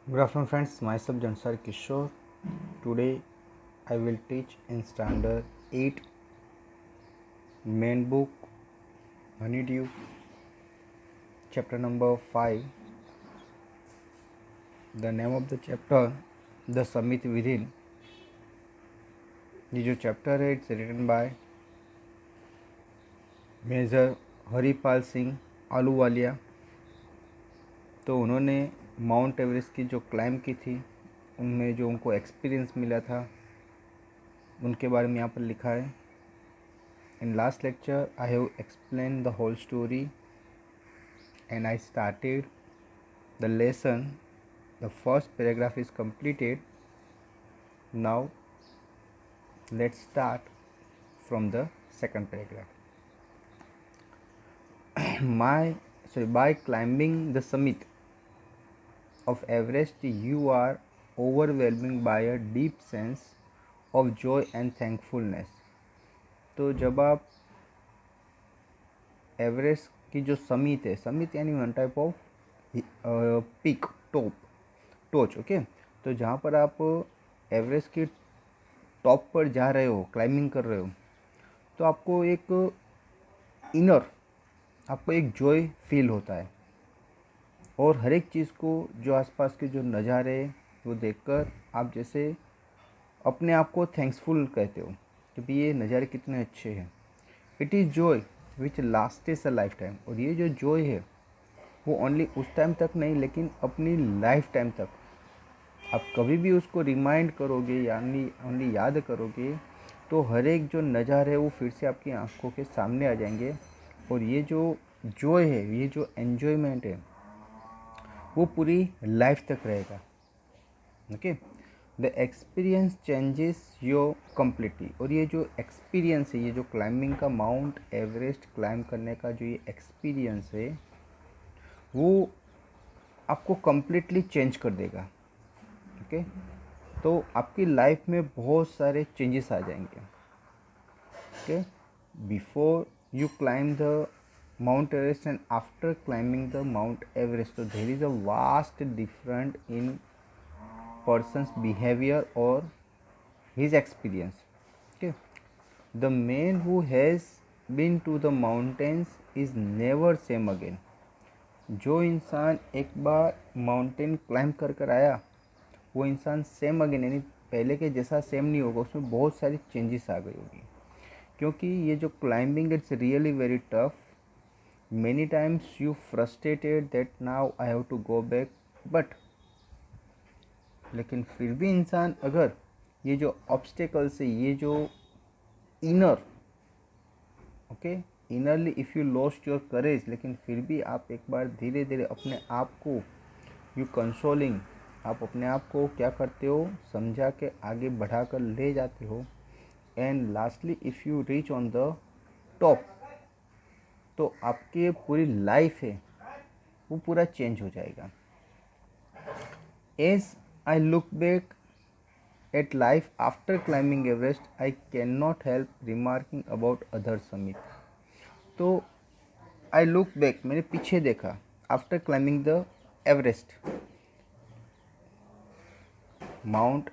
Good afternoon, friends. Myself Jansar Kishore. Today, I will teach in Standard 8 main book Honeydew, chapter number 5. The name of the chapter, The Samit Within. ये जो chapter है it's written by major Haripal Singh Ahluwalia. तो उन्होंने mount Everest की जो climb की थी उनमें जो उनको एक्सपीरियंस मिला था उनके बारे में यहाँ पर लिखा है। In last lecture, I have explained the whole story and I started the lesson. The first paragraph is completed. Now, let's start from the second paragraph. By climbing the summit of Everest, you are overwhelmed by a deep sense of joy and thankfulness. तो जब आप Everest की जो summit है, summit यानी one type of peak touch, okay. तो जहाँ पर आप एवरेस्ट की टॉप पर जा रहे हो, क्लाइंबिंग कर रहे हो, तो आपको एक जॉय फील होता है और हर एक चीज़ को जो आसपास के जो नज़ारे वो देखकर आप जैसे अपने आप को थैंक्सफुल कहते हो कि ये नज़ारे कितने अच्छे हैं। It is joy which lasts a lifetime. और ये जो जॉय है वो ओनली उस टाइम तक नहीं लेकिन अपनी लाइफ टाइम तक आप कभी भी उसको रिमाइंड करोगे यानी ओनली याद करोगे तो हर एक जो नज़ारे है वो फिर से आपकी आंखों के सामने आ जाएंगे। और ये जो जॉय है, ये जो एन्जॉयमेंट है वो पूरी लाइफ तक रहेगा, okay. The experience changes your completely. और ये जो एक्सपीरियंस है, ये जो क्लाइंबिंग का माउंट एवरेस्ट क्लाइंब करने का जो ये एक्सपीरियंस है वो आपको कम्प्लीटली चेंज कर देगा, ओके। तो आपकी लाइफ में बहुत सारे चेंजेस आ जाएंगे, okay. Before you climb the mount Everest and after climbing the mount Everest, तो there is a vast different in person's behavior or his experience, okay. The man who has been to the mountains is never same again. जो इंसान एक बार mountain climb कर कर आया वो इंसान same again यानी पहले के जैसा सेम नहीं होगा, उसमें बहुत सारी चेंजेस आ गई होगी। क्योंकि ये जो climbing it's really very tough. Many times you frustrated that now I have to go back, but लेकिन फिर भी इंसान अगर ये जो ऑब्स्टेकल्स है, ये जो inner, okay, innerly if you lost your करेज, लेकिन फिर भी आप एक बार धीरे धीरे अपने आप को यू कंसोलिंग, आप अपने आप को क्या करते हो, समझा के आगे बढ़ा कर ले जाते हो। And lastly if you reach on the top, तो आपकी पूरी लाइफ है वो पूरा चेंज हो जाएगा। As I look back at life after climbing Everest, I cannot help remarking about other summit. तो I look back, मैंने पीछे देखा, after climbing the Everest, mount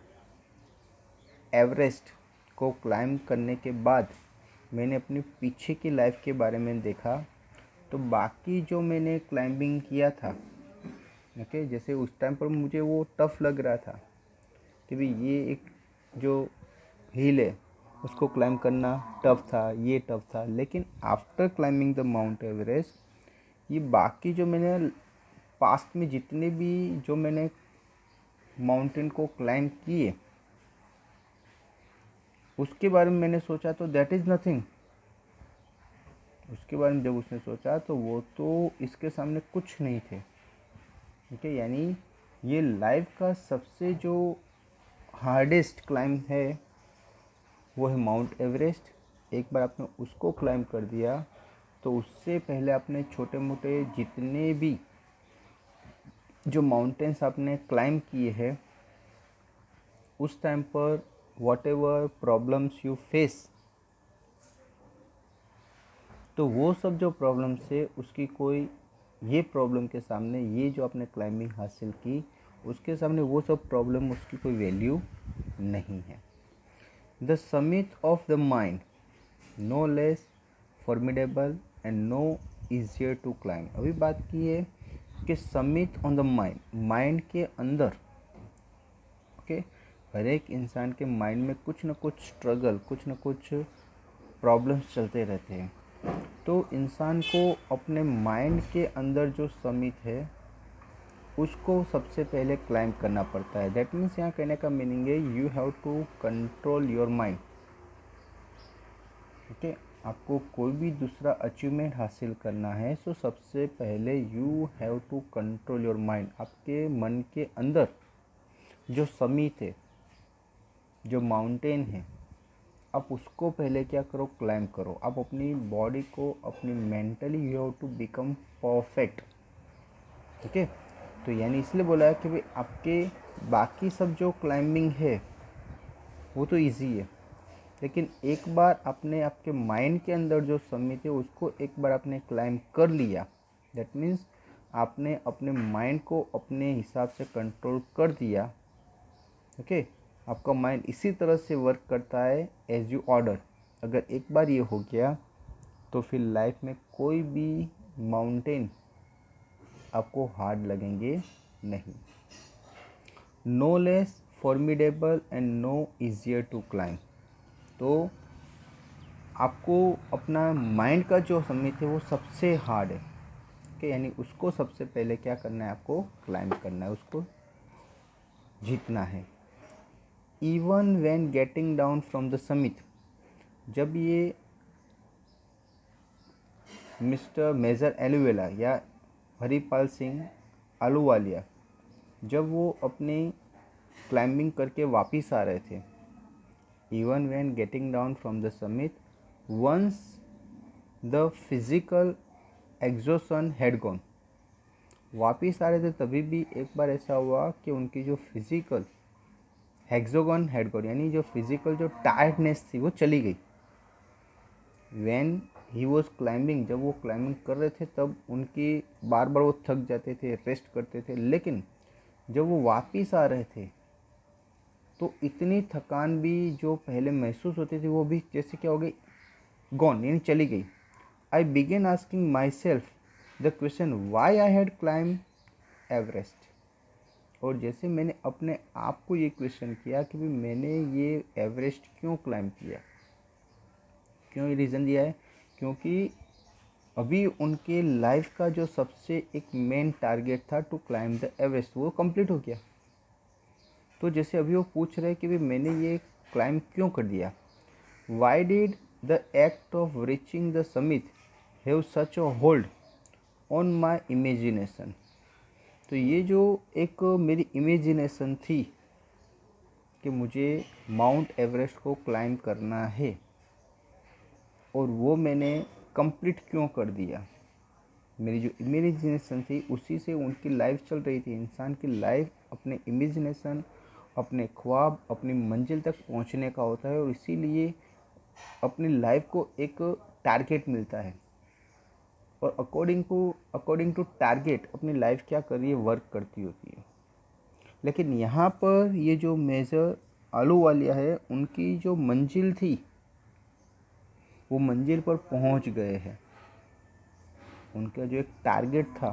Everest को क्लाइंब करने के बाद मैंने अपनी पीछे की लाइफ के बारे में देखा। तो बाकी जो मैंने क्लाइंबिंग किया था, ओके, जैसे उस टाइम पर मुझे वो टफ़ लग रहा था कि भाई ये एक जो हिल है उसको क्लाइंब करना टफ था, ये टफ था। लेकिन after climbing the mount Everest ये बाकी जो मैंने पास्ट में जितने भी जो मैंने माउंटेन को क्लाइंब किए उसके बारे में मैंने सोचा तो दैट इज़ नथिंग। उसके बारे में जब उसने सोचा तो वो तो इसके सामने कुछ नहीं थे, ठीक है। यानी ये लाइफ का सबसे जो हार्डेस्ट क्लाइंब है वो है माउंट एवरेस्ट। एक बार आपने उसको क्लाइंब कर दिया तो उससे पहले आपने छोटे मोटे जितने भी जो माउंटेन्स आपने क्लाइंब किए हैं उस टाइम पर what ever problems you face, तो वो सब जो प्रॉब्लम्स है उसकी कोई ये प्रॉब्लम के सामने ये जो आपने क्लाइंबिंग हासिल की उसके सामने वो सब प्रॉब्लम, उसकी कोई वैल्यू नहीं है। The summit of the mind, no less formidable and no easier to climb. अभी बात की है कि summit on the mind, mind के अंदर, ओके, हर एक इंसान के माइंड में कुछ ना कुछ स्ट्रगल, कुछ ना कुछ प्रॉब्लम्स चलते रहते हैं। तो इंसान को अपने माइंड के अंदर जो समिट है उसको सबसे पहले क्लाइंब करना पड़ता है। दैट मीन्स यहाँ कहने का मीनिंग है you have to control your mind. Okay, आपको कोई भी दूसरा अचीवमेंट हासिल करना है तो सबसे पहले you have to control your mind. आपके मन के अंदर जो समिट है, जो माउंटेन है, आप उसको पहले क्या करो, क्लाइंब करो। आप अपनी बॉडी को, अपनी mentally you have to become perfect. Okay, तो यानी इसलिए बोला है कि भाई आपके बाकी सब जो क्लाइंबिंग है वो तो इजी है, लेकिन एक बार आपने आपके माइंड के अंदर जो समिट है उसको एक बार आपने क्लाइंब कर लिया, दैट मीन्स आपने अपने माइंड को अपने हिसाब से कंट्रोल कर दिया। ओके, आपका माइंड इसी तरह से वर्क करता है एज यू ऑर्डर। अगर एक बार ये हो गया तो फिर लाइफ में कोई भी माउंटेन आपको हार्ड लगेंगे नहीं। No less formidable and no easier to climb. तो आपको अपना माइंड का जो समिट है वो सबसे हार्ड है। ओके, यानी उसको सबसे पहले क्या करना है, आपको क्लाइंब करना है, उसको जीतना है। Even when getting down from the summit, जब ये मिस्टर मेजर एलुवेला या हरिपाल सिंह आलूवालिया जब वो अपने क्लाइंबिंग करके वापस आ रहे थे, even when getting down from the summit, once the physical exhaustion had gone, वापिस आ रहे थे तभी भी एक बार ऐसा हुआ कि उनकी जो फिजिकल हेक्सागन हैड गॉन, यानी जो फिजिकल जो टायर्डनेस थी वो चली गई। व्हेन ही वॉज क्लाइंबिंग, जब वो क्लाइंबिंग कर रहे थे तब उनकी बार बार वो थक जाते थे, रेस्ट करते थे, लेकिन जब वो वापिस आ रहे थे तो इतनी थकान भी जो पहले महसूस होती थी वो भी जैसे क्या हो गई, गॉन, यानी चली गई। I began asking myself the question why I had climb Everest. और जैसे मैंने अपने आप को ये क्वेश्चन किया कि भाई मैंने ये एवरेस्ट क्यों क्लाइंब किया, क्यों, ये रीज़न दिया है क्योंकि अभी उनके लाइफ का जो सबसे एक मेन टारगेट था टू क्लाइंब द एवरेस्ट वो कंप्लीट हो गया। तो जैसे अभी वो पूछ रहे कि भाई मैंने ये क्लाइंब क्यों कर दिया, why did the act of reaching the summit have such a hold on my imagination. तो ये जो एक मेरी इमेजिनेशन थी कि मुझे माउंट एवरेस्ट को क्लाइंब करना है और वो मैंने कंप्लीट क्यों कर दिया, मेरी जो इमेजिनेशन थी उसी से उनकी लाइफ चल रही थी। इंसान की लाइफ अपने इमेजिनेशन, अपने ख्वाब, अपनी मंजिल तक पहुंचने का होता है और इसीलिए अपनी लाइफ को एक टारगेट मिलता है और अकॉर्डिंग टू टारगेट अपनी लाइफ क्या कर रही है, वर्क करती होती है। लेकिन यहाँ पर ये जो मेजर आलूवालिया है उनकी जो मंजिल थी वो मंजिल पर पहुँच गए हैं। उनका जो एक टारगेट था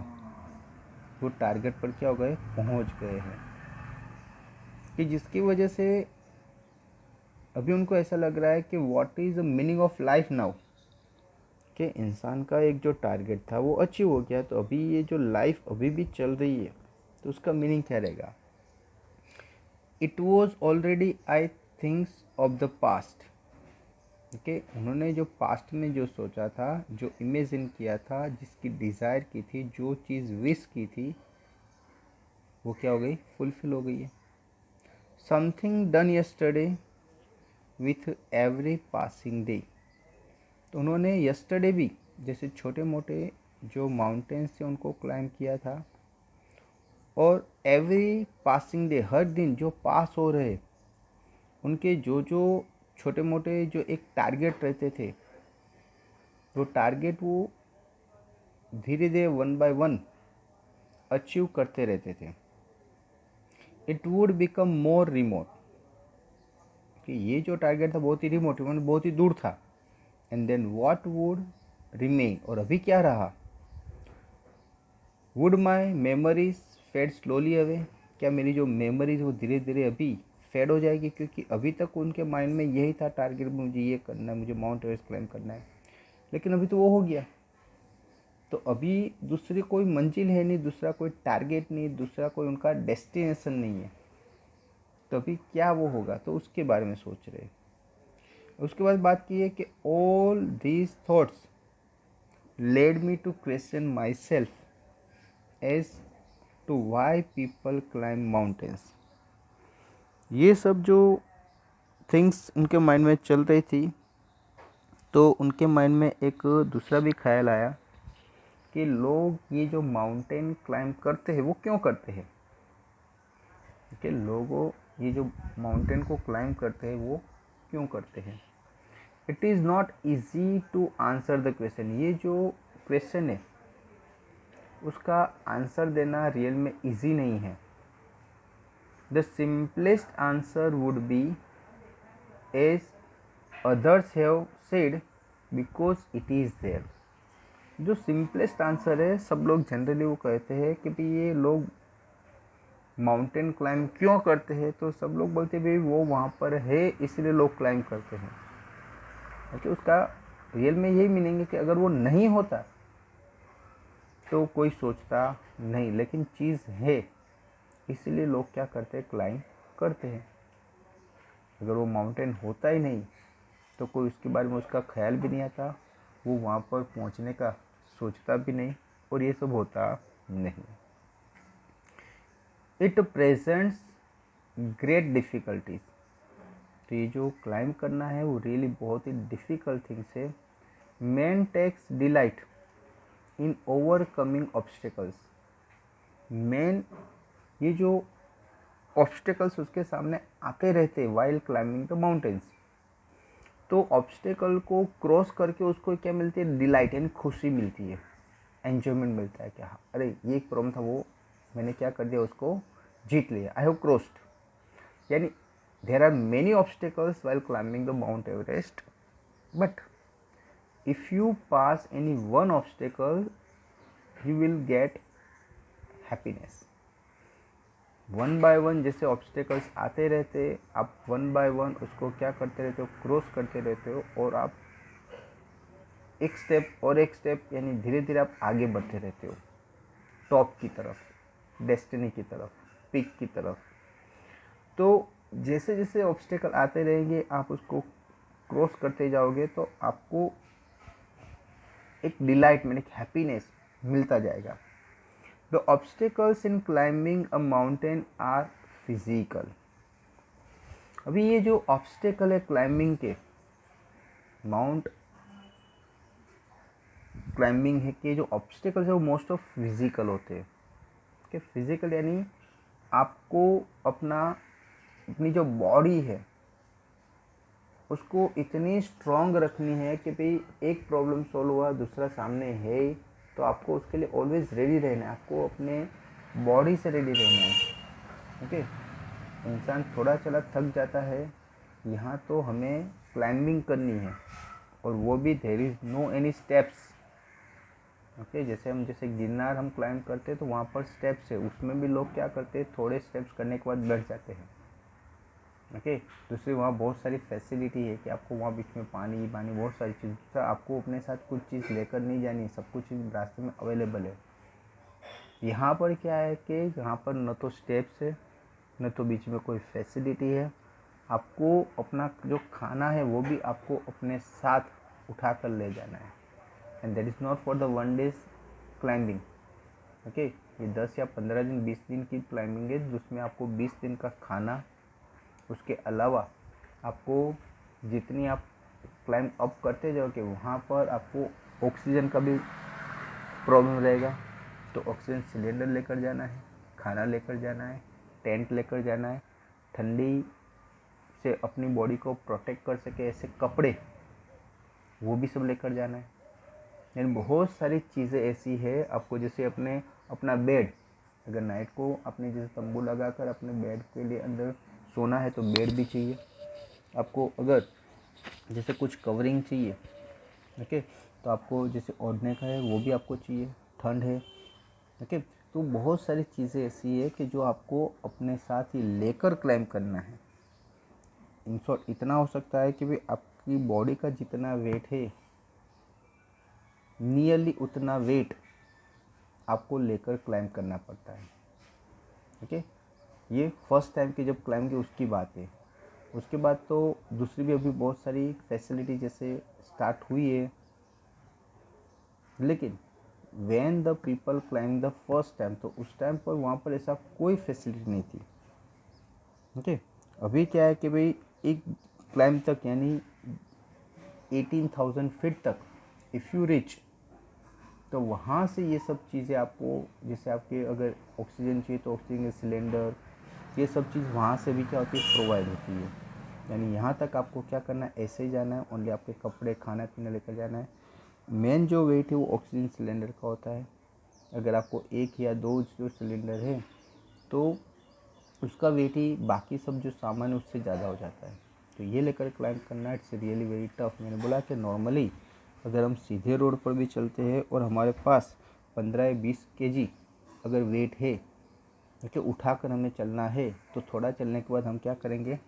वो टारगेट पर क्या हो गए, पहुँच गए हैं, कि जिसकी वजह से अभी उनको ऐसा लग रहा है कि what is the meaning of life now, कि इंसान का एक जो टारगेट था वो अचीव हो गया, तो अभी ये जो लाइफ अभी भी चल रही है तो उसका मीनिंग क्या रहेगा। It was already I thinks of the past. Okay, उन्होंने जो पास्ट में जो सोचा था, जो इमेजिन किया था, जिसकी डिज़ायर की थी, जो चीज़ विश की थी, वो क्या हो गई, फुलफिल हो गई है। Something done yesterday with every passing day. तो उन्होंने यस्टरडे भी जैसे छोटे मोटे जो माउंटेन्स थे उनको क्लाइंब किया था, और एवरी पासिंग डे, हर दिन जो पास हो रहे उनके जो जो छोटे मोटे जो एक टारगेट रहते थे, वो टारगेट वो धीरे धीरे वन बाय वन अचीव करते रहते थे। It would become more remote, कि ये जो टारगेट था बहुत ही रिमोट, मतलब बहुत ही दूर था। And then what would remain, और अभी क्या रहा। Would my memories fade slowly away, क्या मेरी जो मेमोरीज वो धीरे धीरे अभी फेड हो जाएगी, क्योंकि अभी तक उनके माइंड में यही था टारगेट, मुझे ये करना है, मुझे माउंट एवरेस्ट क्लाइम करना है, लेकिन अभी तो वो हो गया। तो अभी दूसरी कोई मंजिल है नहीं, दूसरा कोई टारगेट नहीं, दूसरा कोई उनका डेस्टिनेशन नहीं है, तो अभी क्या वो होगा, तो उसके बारे में सोच रहे। उसके बाद बात की है कि all these thoughts led me to question my self as to why people climb mountains. ये सब जो थिंग्स उनके माइंड में चल रही थी, तो उनके माइंड में एक दूसरा भी ख्याल आया कि लोग ये जो माउंटेन क्लाइम करते हैं वो क्यों करते हैं, कि लोगों ये जो माउंटेन को क्लाइम करते हैं वो क्यों करते हैं। It is not easy to answer the question, ये जो क्वेश्चन है उसका आंसर देना रियल में ईजी नहीं है। The simplest answer would be as others have said because it is there. जो सिंपलेस्ट आंसर है, सब लोग जनरली वो कहते हैं कि भाई ये लोग माउंटेन क्लाइम क्यों करते हैं, तो सब लोग बोलते हैं भाई वो वहाँ पर है इसलिए लोग क्लाइम करते हैं। ओके, उसका रियल में यही मीनिंग है कि अगर वो नहीं होता तो कोई सोचता नहीं, लेकिन चीज़ है इसलिए लोग क्या करते हैं, क्लाइम करते हैं। अगर वो माउंटेन होता ही नहीं तो कोई उसके बारे में उसका ख्याल भी नहीं आता, वो वहाँ पर पहुँचने का सोचता भी नहीं, और ये सब होता नहीं। इट प्रेजेंट्स ग्रेट डिफ़िकल्टीज, तो ये जो क्लाइम करना है वो रियली बहुत ही डिफ़िकल्ट थिंग्स है। Man takes delight in overcoming obstacles, man ये जो ऑब्स्टिकल्स उसके सामने आते रहते हैं वाइल क्लाइंबिंग द माउंटेन्स, तो ऑब्स्टिकल को क्रॉस करके उसको क्या मिलती है, डिलाइट यानी खुशी मिलती है, एन्जॉयमेंट मिलता है। क्या अरे ये एक प्रॉब्लम था, वो मैंने क्या कर दिया, उसको जीत लिया, आई हैव क्रॉस्ड। यानी there are many obstacles while climbing the mount Everest, but if you pass any one obstacle you will get happiness. One by one जैसे ऑब्स्टिकल्स आते रहते, आप वन बाय वन उसको क्या करते रहते हो, क्रॉस करते रहते हो, और आप एक स्टेप और एक स्टेप यानी धीरे धीरे आप आगे बढ़ते रहते हो टॉप की तरफ, डेस्टिनी की तरफ, पीक की तरफ। तो जैसे जैसे ऑब्स्टिकल आते रहेंगे आप उसको क्रॉस करते जाओगे, तो आपको एक डिलाइट में एक हैप्पीनेस मिलता जाएगा। The obstacles in climbing a mountain are physical. अभी ये जो ऑब्स्टिकल है क्लाइंबिंग के, माउंट क्लाइंबिंग है कि जो ऑब्स्टिकल्स है वो मोस्ट ऑफ फिजिकल होते हैं। कि फिजिकल यानी आपको अपनी जो बॉडी है उसको इतनी स्ट्रॉन्ग रखनी है कि भाई एक प्रॉब्लम सॉल्व हुआ, दूसरा सामने है, तो आपको उसके लिए ऑलवेज रेडी रहना है, आपको अपने बॉडी से रेडी रहना है। ओके, इंसान थोड़ा चला थक जाता है, यहाँ तो हमें क्लाइंबिंग करनी है, और वो भी there is no any steps. Okay, जैसे गिरनार हम क्लाइंब करते हैं तो वहाँ पर स्टेप्स है, उसमें भी लोग क्या करते हैं, थोड़े स्टेप्स करने के बाद बैठ जाते हैं। ओके, दूसरी वहाँ बहुत सारी फैसिलिटी है कि आपको वहाँ बीच में पानी बहुत सारी चीज़, आपको अपने साथ कुछ चीज़ लेकर नहीं जानी, सब कुछ रास्ते में अवेलेबल है। यहाँ पर क्या है कि यहाँ पर न तो स्टेप्स है, न तो बीच में कोई फैसिलिटी है, आपको अपना जो खाना है वो भी आपको अपने साथ उठा कर ले जाना है, and that is not for the one days climbing. Okay, ये 10 या 15 दिन 20 दिन की क्लाइंबिंग है, जिसमें आपको 20 दिन का खाना, उसके अलावा आपको जितनी आप क्लाइंब अप करते जाओगे वहाँ पर आपको ऑक्सीजन का भी प्रॉब्लम रहेगा, तो ऑक्सीजन सिलेंडर लेकर जाना है, खाना लेकर जाना है, टेंट लेकर जाना है, ठंडी से अपनी बॉडी को प्रोटेक्ट कर सके ऐसे कपड़े वो भी सब लेकर जाना है। यानी बहुत सारी चीज़ें ऐसी है आपको, जैसे अपना बेड, अगर नाइट को आपने जैसे तंबू लगाकर अपने बेड के लिए अंदर सोना है तो बेड भी चाहिए आपको। अगर जैसे कुछ कवरिंग चाहिए, ओके, तो आपको जैसे ओढ़ने का है वो भी आपको चाहिए, ठंड है, ओके। तो बहुत सारी चीज़ें ऐसी है कि जो आपको अपने साथ ही लेकर क्लाइम करना है। इन शॉर्ट इतना हो सकता है कि भाई आपकी बॉडी का जितना वेट है नियरली उतना वेट आपको लेकर क्लाइम करना पड़ता है, ओके। ये फर्स्ट टाइम की जब क्लाइम की उसकी बात है। उसके बाद तो दूसरी भी अभी बहुत सारी फैसिलिटी जैसे स्टार्ट हुई है, लेकिन when the people climb the first time तो उस टाइम पर वहाँ पर ऐसा कोई फैसिलिटी नहीं थी, ओके। अभी क्या है कि भाई एक क्लाइम तक यानी 18,000 फीट तक इफ़ यू रिच, तो वहाँ से ये सब चीज़ें आपको, जैसे आपके अगर ऑक्सीजन चाहिए तो ऑक्सीजन के सिलेंडर, ये सब चीज़ वहाँ से भी क्या होती है, प्रोवाइड होती है। यानी यहाँ तक आपको क्या करना है, ऐसे ही जाना है, ओनली आपके कपड़े खाना पीना लेकर जाना है। मेन जो वेट है वो ऑक्सीजन सिलेंडर का होता है। अगर आपको एक या दो जो सिलेंडर है तो उसका वेट ही बाकी सब जो सामान है उससे ज़्यादा हो जाता है। तो ये लेकर क्लाइंब करना इट्स रियली वेरी टफ। मैंने बोला कि नॉर्मली अगर हम सीधे रोड पर भी चलते हैं और हमारे पास 15 या 20 kg अगर वेट है, देखिए उठाकर हमें चलना है, तो थोड़ा चलने के बाद हम क्या करेंगे,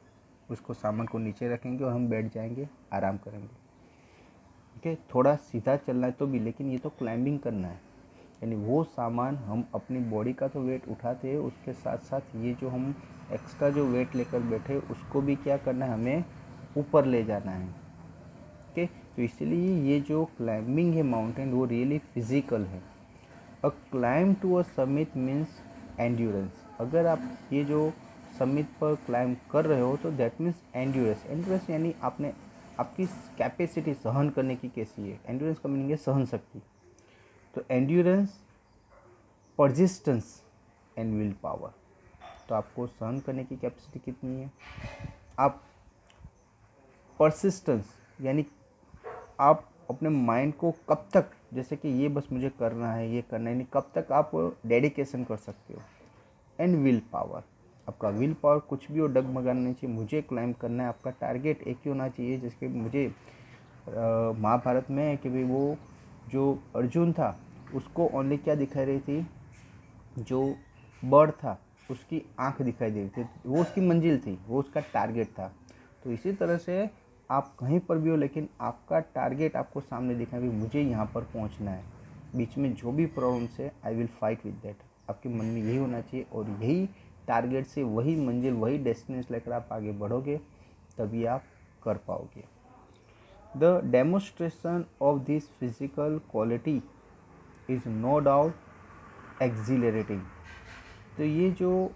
उसको सामान को नीचे रखेंगे और हम बैठ जाएंगे, आराम करेंगे, ठीक है। थोड़ा सीधा चलना है तो भी, लेकिन ये तो क्लाइंबिंग करना है, यानी वो सामान हम अपनी बॉडी का तो वेट उठाते हैं, उसके साथ साथ ये जो हम एक्स्ट्रा जो वेट लेकर बैठे उसको भी क्या करना है, हमें ऊपर ले जाना है, ओके। तो इसलिए ये जो क्लाइंबिंग है माउंटेन वो रियली फिजिकल है। A climb to a summit means endurance. अगर आप ये जो समिट पर क्लाइंब कर रहे हो तो दैट मीन्स एंड्योरेंस। एंड्योरेंस यानी आपने आपकी कैपेसिटी सहन करने की कैसी है। एंड्योरेंस का मीनिंग है सहन शक्ति। तो endurance, persistence and will power. तो आपको सहन करने की कैपेसिटी कितनी है, आप परसिस्टेंस यानी आप अपने माइंड को कब तक, जैसे कि ये बस मुझे करना है, ये करना है नहीं, कब तक आप डेडिकेशन कर सकते हो। एंड विल पावर, आपका विल पावर कुछ भी हो डगमगाना नहीं चाहिए, मुझे क्लाइंब करना है। आपका टारगेट एक ही होना चाहिए, जैसे मुझे महाभारत में है कि भाई वो जो अर्जुन था उसको ओनली क्या दिखाई रही थी, जो बर्ड था उसकी आंख दिखाई दे रही थी, वो उसकी मंजिल थी, वो उसका टारगेट था। तो इसी तरह से आप कहीं पर भी हो लेकिन आपका टारगेट आपको सामने दिखना है, मुझे यहाँ पर पहुँचना है, बीच में जो भी प्रॉब्लम्स है I will fight with that. आपके मन में यही होना चाहिए और यही टारगेट से वही मंजिल वही डेस्टिनेशन लेकर आप आगे बढ़ोगे, तभी आप कर पाओगे। The demonstration of this physical quality is no doubt accelerating. तो ये जो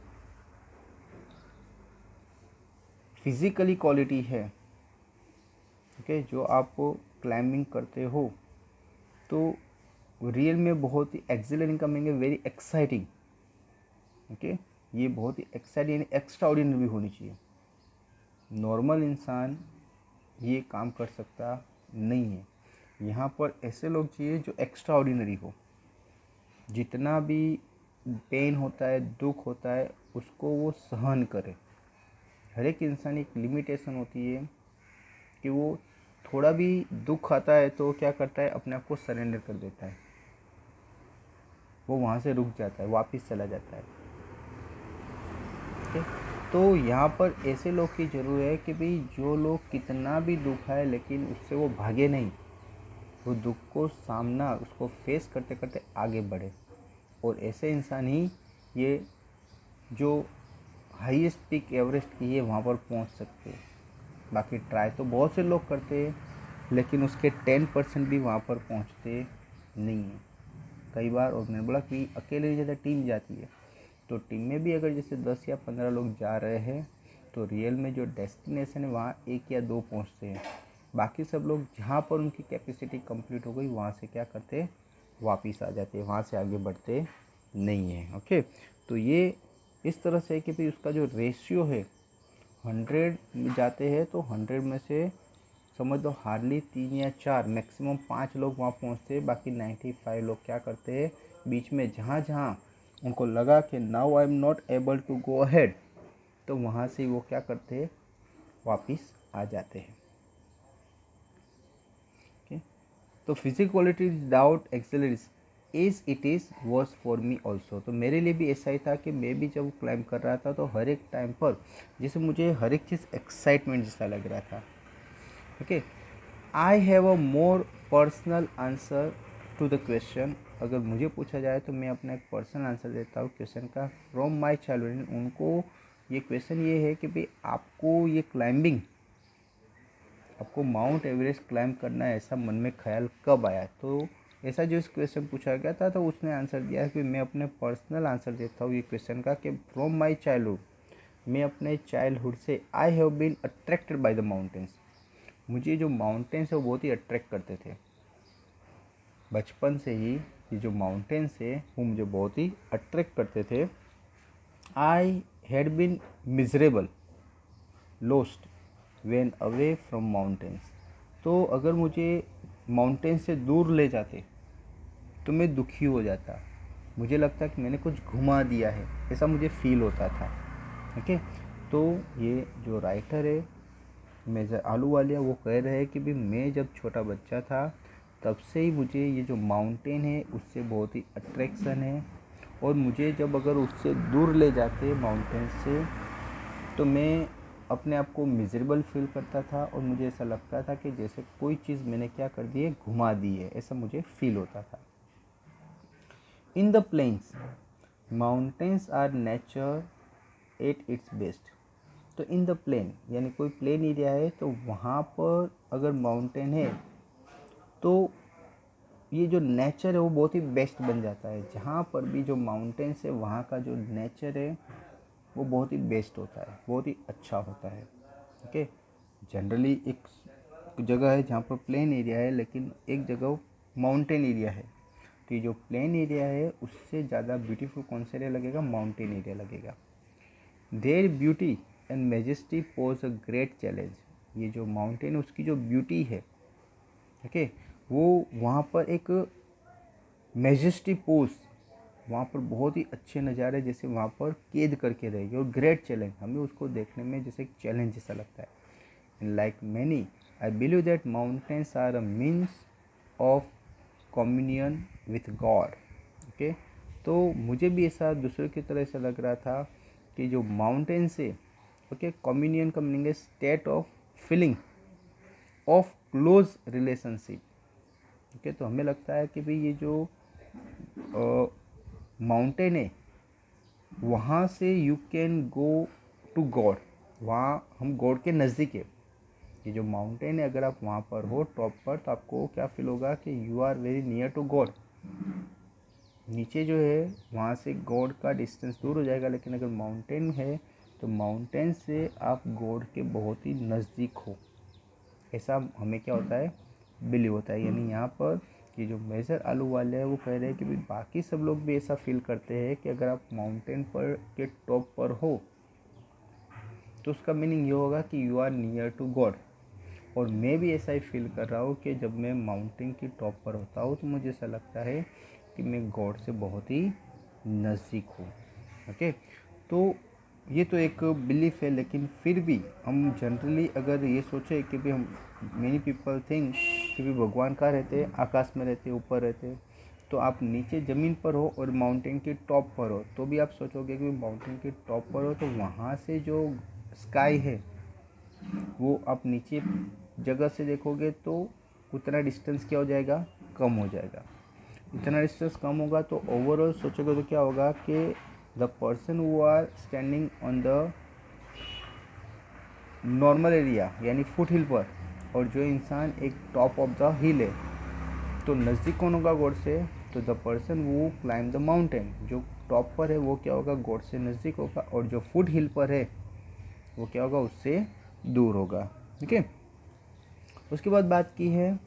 फिज़िकली क्वालिटी है, ओके, जो आप क्लाइंबिंग करते हो तो रियल में बहुत ही एक्सिलरेटिंग का मीनिंग है वेरी एक्साइटिंग, ओके। ये बहुत ही एक्साइटिंग यानी एक्स्ट्रा ऑर्डिनरी होनी चाहिए। नॉर्मल इंसान ये काम कर सकता नहीं है। यहाँ पर ऐसे लोग चाहिए जो एक्स्ट्रा ऑर्डिनरी हो, जितना भी पेन होता है, दुख होता है, उसको वो सहन करे। हर एक इंसान एक लिमिटेशन होती है कि वो थोड़ा भी दुख आता है तो क्या करता है, अपने आप को सरेंडर कर देता है, वो वहाँ से रुक जाता है, वापस चला जाता है, ठीक है। तो यहाँ पर ऐसे लोग की ज़रूरत है कि भाई जो लोग कितना भी दुख है लेकिन उससे वो भागे नहीं, वो दुख को सामना उसको फेस करते करते आगे बढ़े। और ऐसे इंसान ही ये जो हाईएस्ट पीक एवरेस्ट की है वहाँ पर पहुँच सकते हैं। बाकी ट्राई तो बहुत से लोग करते हैं लेकिन उसके 10% भी वहाँ पर पहुँचते नहीं हैं कई बार। और मैंने बोला कि अकेले नहीं जाता, टीम जाती है, तो टीम में भी अगर जैसे 10 या 15 लोग जा रहे हैं तो रियल में जो डेस्टिनेशन है वहाँ 1 या 2 पहुँचते हैं। बाकी सब लोग जहाँ पर उनकी कैपेसिटी कंप्लीट हो गई वहाँ से क्या करते हैं, वापस आ जाते हैं, वहाँ से आगे बढ़ते नहीं हैं, ओके। तो ये इस तरह से है कि भाई उसका जो रेशियो है 100 में जाते हैं तो 100 में से समझ लो हार्डली 3 या 4 मैक्सिमम 5 लोग वहाँ पहुँचते हैं। बाकी 95 लोग क्या करते हैं, बीच में जहाँ जहाँ उनको लगा कि now I am not able to go ahead, तो वहाँ से वो क्या करते हैं, वापस आ जाते हैं। ओके, तो physical quality doubt accelerates is it is was for me also. तो मेरे लिए भी ऐसा ही था कि मैं भी जब क्लाइंब कर रहा था तो हर एक टाइम पर जैसे मुझे हर एक चीज़ एक्साइटमेंट जैसा लग रहा था। Okay, I have a more personal answer to the question. अगर मुझे पूछा जाए तो मैं अपना एक पर्सनल आंसर देता हूँ क्वेश्चन का। फ्रॉम माई चाइल्डहुड, उनको ये क्वेश्चन ये है कि भाई आपको ये क्लाइंबिंग, आपको माउंट एवरेस्ट क्लाइंब करना है, ऐसा मन में ख्याल कब आया। तो ऐसा जो इस क्वेश्चन पूछा गया था तो उसने आंसर दिया है कि मैं अपने पर्सनल आंसर देता हूँ ये क्वेश्चन का कि फ्रॉम माई चाइल्डहुड, मैं अपने चाइल्डहुड से I have been attracted by the mountains. मुझे जो माउंटेन्स है वो बहुत ही अट्रैक्ट करते थे। बचपन से ही ये जो माउंटेन्स है वो मुझे बहुत ही अट्रैक्ट करते थे। I had been miserable lost when away from mountains. तो अगर मुझे माउंटेन से दूर ले जाते तो मैं दुखी हो जाता, मुझे लगता कि मैंने कुछ घुमा दिया है, ऐसा मुझे फील होता था। ओके, तो ये जो राइटर है मेजर आलूवालिया, वो कह रहे हैं कि भी मैं जब छोटा बच्चा था तब से ही मुझे ये जो माउंटेन है उससे बहुत ही अट्रैक्शन है, और मुझे जब अगर उससे दूर ले जाते माउंटेन से तो मैं अपने आप को मिजरेबल फील करता था, और मुझे ऐसा लगता था कि जैसे कोई चीज़ मैंने क्या कर दी है, घुमा दी है, ऐसा मुझे फील होता था। In the plains mountains are nature at its best. तो इन द प्लेन यानी कोई प्लेन एरिया है तो वहाँ पर अगर माउंटेन है तो ये जो नेचर है वो बहुत ही बेस्ट बन जाता है। जहाँ पर भी जो माउंटेन्स है वहाँ का जो नेचर है वो बहुत ही बेस्ट होता है, बहुत ही अच्छा होता है। ओके, जनरली एक जगह है जहाँ पर प्लेन एरिया है लेकिन एक जगह माउंटेन एरिया है, तो ये जो प्लेन एरिया है उससे ज़्यादा ब्यूटीफुल कौन सा एरिया लगेगा, माउंटेन एरिया लगेगा। There beauty and majesty pose a great challenge. ये जो माउंटेन उसकी जो ब्यूटी है, ओके, वो वहाँ पर एक मेजेस्टी पोज, वहाँ पर बहुत ही अच्छे नज़ारे जैसे वहाँ पर कैद करके रहेगी, और ग्रेट चैलेंज हमें उसको देखने में जैसे एक चैलेंज जैसा लगता है। In like many I believe that mountains are a means of communion with God. Okay, तो मुझे भी ऐसा दूसरों की तरह ऐसा लग रहा था कि जो माउंटेन्स है, ओके, कम्युनियन का मीनिंग है state of feeling of close relationship. Okay, तो हमें लगता है कि भाई ये जो माउंटेन है वहाँ से you can go to God, वहाँ हम गॉड के नज़दीक है। ये जो माउंटेन है अगर आप वहाँ पर हो टॉप पर तो आपको क्या फील होगा कि you are very near to God. नीचे जो है वहाँ से गॉड का डिस्टेंस दूर हो जाएगा, लेकिन अगर माउंटेन है तो माउंटेन से आप गॉड के बहुत ही नज़दीक हो, ऐसा हमें क्या होता है, बिलीव होता है। यानी यहाँ पर ये जो मेजर आलू वाले हैं वो कह रहे हैं कि भाई बाकी सब लोग भी ऐसा फील करते हैं कि अगर आप माउंटेन पर के टॉप पर हो तो उसका मीनिंग ये होगा कि you are near to God. और मैं भी ऐसा ही फील कर रहा हूँ कि जब मैं माउंटेन की टॉप पर होता हूँ तो मुझे ऐसा लगता है कि मैं गॉड से बहुत ही नज़दीक हूँ। ओके, तो ये तो एक बिलीफ है, लेकिन फिर भी हम जनरली अगर ये सोचें कि भाई हम मेनी पीपल थिंक कि भाई भगवान कहाँ रहते हैं, आकाश में रहते हैं, ऊपर रहते हैं, तो आप नीचे ज़मीन पर हो और माउंटेन के टॉप पर हो तो भी आप सोचोगे कि माउंटेन के टॉप पर हो तो वहाँ से जो स्काई है वो आप नीचे जगह से देखोगे तो उतना डिस्टेंस क्या हो जाएगा, कम हो जाएगा। इतना डिस्टेंस कम होगा तो ओवरऑल सोचोगे तो क्या होगा कि the person who are standing on the normal area यानी फुट हिल पर, और जो इंसान एक टॉप ऑफ द हिल है, तो नज़दीक कौन होगा गॉड से, तो द पर्सन वो क्लाइंब द माउंटेन, जो टॉप पर है वो क्या होगा, गॉड से नज़दीक होगा, और जो फुट हिल पर है वो क्या होगा, उससे दूर होगा। ठीक है, उसके बाद बात की है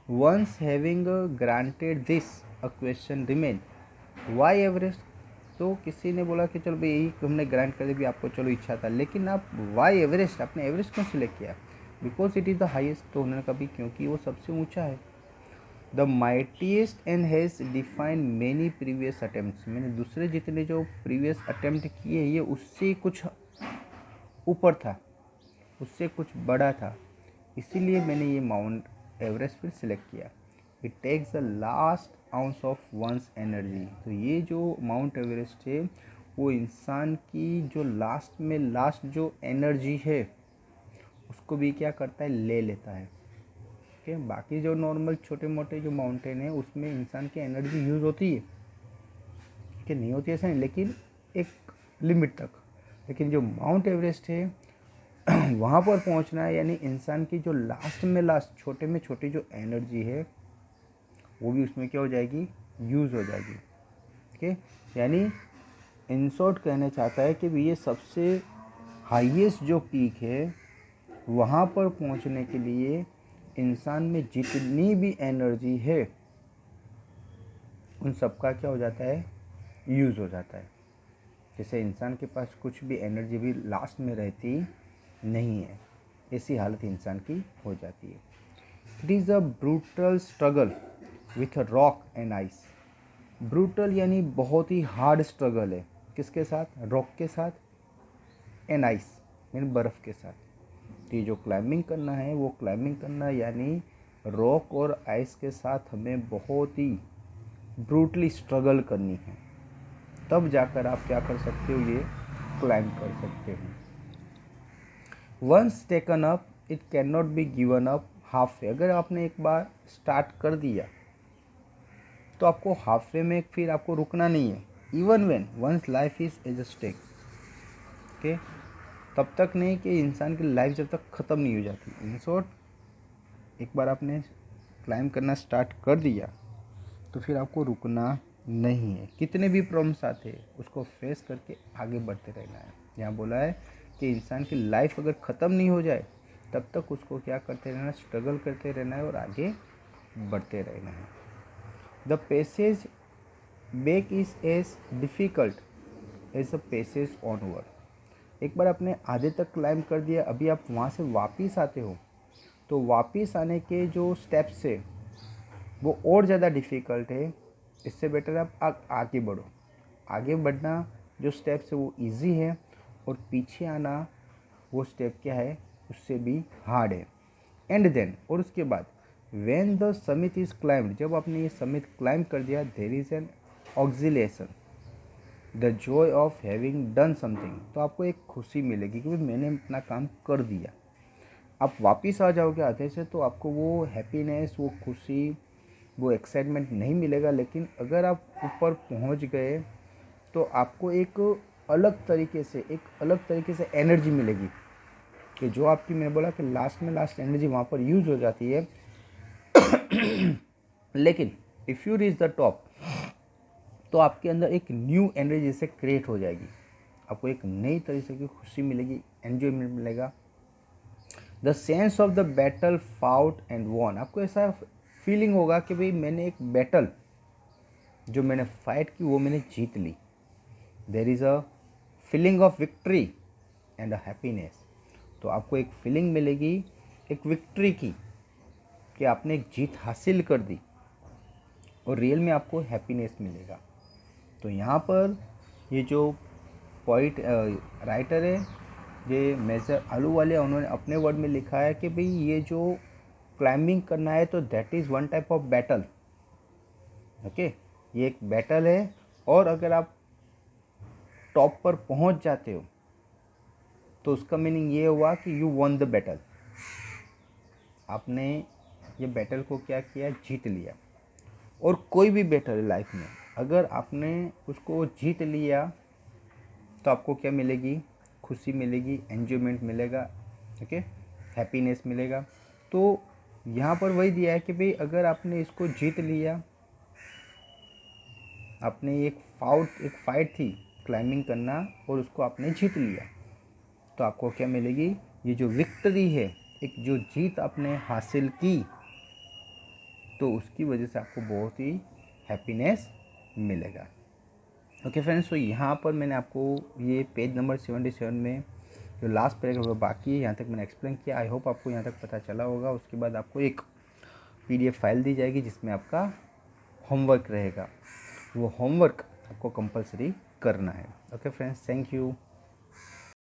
once having granted this a question remain why Everest. तो किसी ने बोला कि चलो भाई यही हमने ग्रांट कर दिया, भी आपको चलो इच्छा था, लेकिन आप वाई एवरेस्ट, आपने एवरेस्ट क्यों सिलेक्ट किया, because it is the highest. तो उन्होंने कहा भी क्योंकि वो सबसे ऊंचा है। The mightiest and has defined many previous attempts. मैंने दूसरे जितने जो प्रीवियस अटेम्प्ट किए ये उससे कुछ ऊपर था, उससे कुछ बड़ा था, इसीलिए मैंने ये माउंट एवरेस्ट फिर सिलेक्ट किया। It takes the last ounce of one's energy. तो ये जो माउंट एवरेस्ट है वो इंसान की जो लास्ट जो एनर्जी है उसको भी क्या करता है, ले लेता है। ओके, बाकी जो नॉर्मल छोटे मोटे जो माउंटेन है उसमें इंसान की एनर्जी यूज़ होती है कि नहीं होती ऐसा नहीं, लेकिन एक लिमिट तक। लेकिन जो माउंट एवरेस्ट है वहाँ पर पहुँचना है, यानी इंसान की जो लास्ट छोटे में छोटी जो एनर्जी है वो भी उसमें क्या हो जाएगी, यूज़ हो जाएगी। ओके, यानी इन शॉर्ट कहना चाहता है कि ये सबसे हाईएस्ट जो पीक है वहाँ पर पहुँचने के लिए इंसान में जितनी भी एनर्जी है उन सब का क्या हो जाता है, यूज़ हो जाता है। जैसे इंसान के पास कुछ भी एनर्जी भी लास्ट में रहती नहीं है, ऐसी हालत इंसान की हो जाती है। It is a brutal struggle with rock and ice. Brutal यानी बहुत ही हार्ड स्ट्रगल है, किसके साथ, रॉक के साथ, एंड आइस यानी बर्फ़ के साथ। तो ये जो क्लाइंबिंग करना है वो क्लाइंबिंग करना यानी रॉक और आइस के साथ हमें बहुत ही ब्रूटली स्ट्रगल करनी है, तब जाकर आप क्या कर सकते हो, ये क्लाइंब कर सकते हो। Once taken up it can not be given up half way. अगर आपने एक बार स्टार्ट कर दिया तो आपको हाफ वे में फिर आपको रुकना नहीं है। Even when one's life is as a stake. Okay, तब तक नहीं कि इंसान की लाइफ जब तक ख़त्म नहीं हो जाती। इन शॉर्ट, एक बार आपने क्लाइंब करना स्टार्ट कर दिया तो फिर आपको रुकना नहीं है। कितने भी प्रॉब्लम्स आते हैं उसको फेस करके आगे बढ़ते रहना है। यहाँ बोला है कि इंसान की लाइफ अगर ख़त्म नहीं हो जाए तब तक उसको क्या करते रहना, स्ट्रगल करते रहना है और आगे बढ़ते रहना है। The passage back is as difficult as a passage onward. एक बार आपने आधे तक क्लाइंब कर दिया, अभी आप वहाँ से वापस आते हो तो वापस आने के जो स्टेप्स है वो और ज़्यादा डिफ़िकल्ट है। इससे बेटर आप आगे बढ़ो। आगे बढ़ना जो स्टेप्स है वो इजी है और पीछे आना वो स्टेप क्या है, उससे भी हार्ड है। एंड देन, और उसके बाद, when the summit is climbed, जब आपने ये समिट क्लाइंब कर दिया, there is an exultation, the joy of having done something. तो आपको एक खुशी मिलेगी कि मैंने अपना काम कर दिया। आप वापस आ जाओगे आधे से तो आपको वो हैप्पीनेस, वो खुशी, वो एक्साइटमेंट नहीं मिलेगा। लेकिन अगर आप ऊपर पहुंच गए तो आपको एक अलग तरीके से एनर्जी मिलेगी कि जो आपकी, मैंने बोला कि लास्ट एनर्जी वहाँ पर यूज़ हो जाती है। लेकिन if you reach the top तो आपके अंदर एक न्यू एनर्जी से क्रिएट हो जाएगी। आपको एक नई तरीके की खुशी मिलेगी, एन्जॉयमेंट मिलेगा। The sense of the battle fought and won. आपको ऐसा फीलिंग होगा कि भाई मैंने एक बैटल जो मैंने फाइट की वो मैंने जीत ली। There is a feeling of victory and a happiness. तो आपको एक फीलिंग मिलेगी एक विक्ट्री की कि आपने एक जीत हासिल कर दी, और रियल में आपको हैप्पीनेस मिलेगा। तो यहाँ पर ये जो पोइट राइटर है, ये मेजर अहलूवालिया, उन्होंने अपने वर्ड में लिखा है कि भाई ये जो क्लाइंबिंग करना है तो that is one type of battle. Okay, ये एक बैटल है, और अगर आप टॉप पर पहुंच जाते हो तो उसका मीनिंग ये हुआ कि यू वॉन द बैटल। आपने ये बैटल को क्या किया, जीत लिया। और कोई भी बैटल है लाइफ में, अगर आपने उसको जीत लिया तो आपको क्या मिलेगी, खुशी मिलेगी, एन्जॉयमेंट मिलेगा, ओके, हैप्पीनेस मिलेगा। तो यहाँ पर वही दिया है कि भाई अगर आपने इसको जीत लिया, आपने एक फाइट थी क्लाइंबिंग करना और उसको आपने जीत लिया, तो आपको क्या मिलेगी, ये जो विक्ट्री है, एक जो जीत आपने हासिल की, तो उसकी वजह से आपको बहुत ही हैप्पीनेस मिलेगा। ओके फ्रेंड्स, तो यहाँ पर मैंने आपको ये पेज नंबर 77 में जो लास्ट पैराग्राफ बाकी है यहाँ तक मैंने एक्सप्लेन किया। आई होप आपको यहाँ तक पता चला होगा। उसके बाद आपको एक PDF फाइल दी जाएगी जिसमें आपका होमवर्क रहेगा। वो होमवर्क आपको कंपलसरी करना है। Okay friends, thank you.